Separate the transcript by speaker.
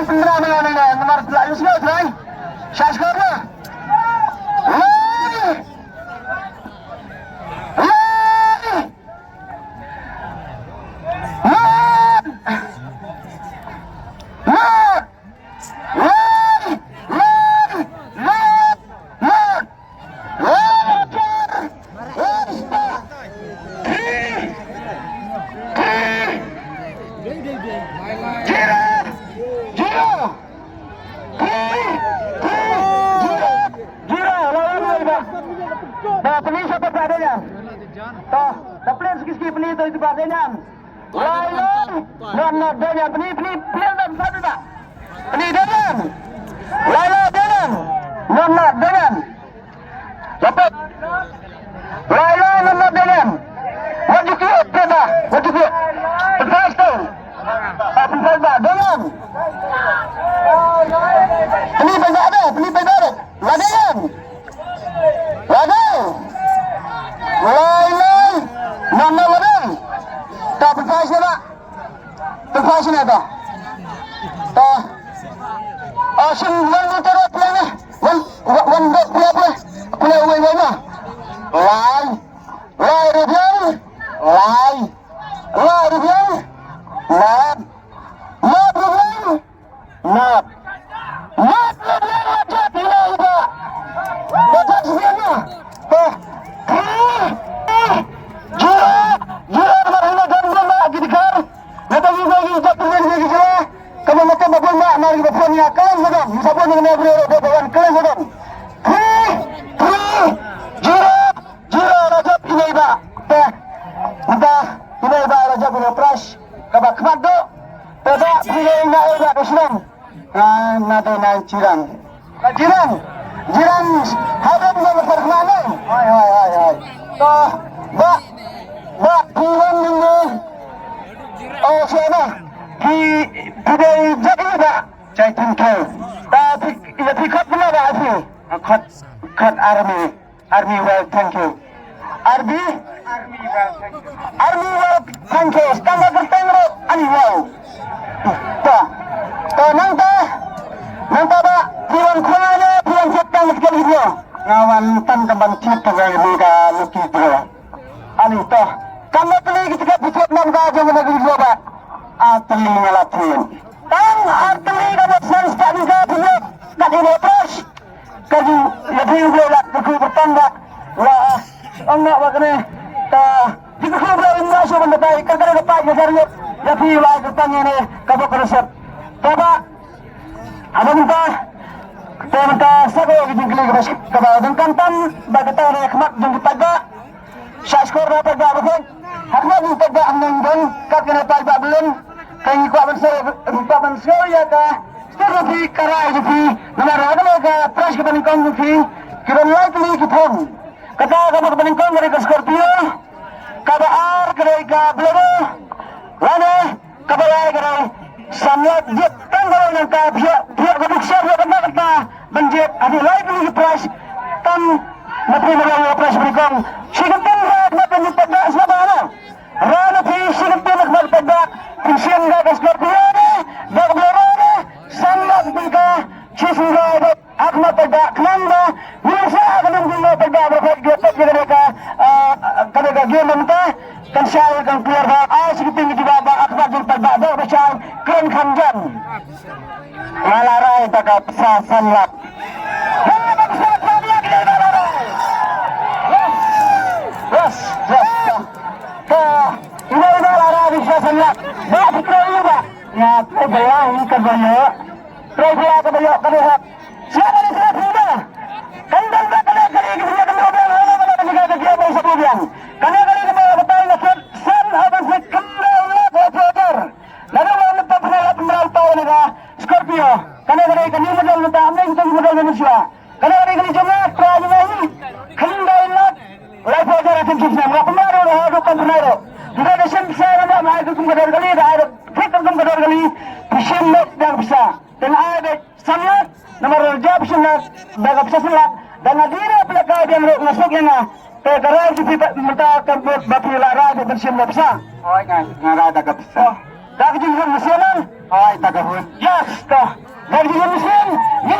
Speaker 1: pendrama nomor Yusuf Rai. Syaskorna. Army well, thank you. Army well, thank you. Standard bertengro, Army well. Nanta ba, piwan kunanya, piwan setang sekali dia. Ngawan tan kembang cipta dari mereka luki bro. Ani toh, kamu beli ketika pucat nam gaja mana gitu ba? Atli ngelatin. Tang atli kamu sense tak bisa punya, tak dilepas. Kaji lebih berat buku bertanda. Wah, enggak makne. Jika kau berani masuk mendapat, kerana dapat ngajarnya. Lebih lagi bertanya ni, kamu keresep. Coba, apa minta? Kita minta sahaja kita klik masuk. Coba dengan tan, bagi tahu ni khidmat jumpa pada. Syashkur dapat pada bukan? Khidmat jumpa pada anjing, kerana dapat belum. Kami kuat bensel ya dah. Seperti karai jadi, nama rakyat ke pras kebanyakan jadi, kira likely kita. Kata kamu kebanyakan dari ke Scorpio, kata R kerai ke Bolero, mana kabalai kerai samlat jet tanggal yang ke pihak keduksa pihak kata benjet ada likely pras tan nanti melalui pras berikong. Siapa nak penjumpa dah siapa mana? Rana pi siapa nak pada pensiun ke Scorpio ni, dah Bolero ni. Sangat bingka, cisura itu, akma pada kelanda, biasa akan menjadi pada berkat kita mereka, kerana game mentah, kan saya akan keluar dari sekitar itu bapa akma jumpa pada besar keren kanjan, malarai tak besar sangat. Yes. Ini malarai besar sangat. Dah fikir juga. Ya, saya bayang kerana Program kebanyakan kalian. Siapa ni saya punya? Kandang tak kalian kita kemudian mana juga kerja bahasa kemudian. Kalian kemudian betul nak sen apa sih kembali operator. Lalu mana pernah merantau ni Scorpio. Kalian modal minta ambil kita modal manusia. Kalian cuma kerana ini kembali nak life order akan kita nak pengaruh ada pengaruh. Jika ada saya ada mai itu kemudian kali ada kita kemudian kali pesimok yang besar. Dan ada sangat nomor jawab sangat bagap sangat dan adira pelakar yang masuk yang tergerak di minta kampus batu lara dan bersiap besar. Oh, ngara ada besar. Tak kejadian nasional. Ay, tagahon. Yes, to. Dari sini mesin. Ini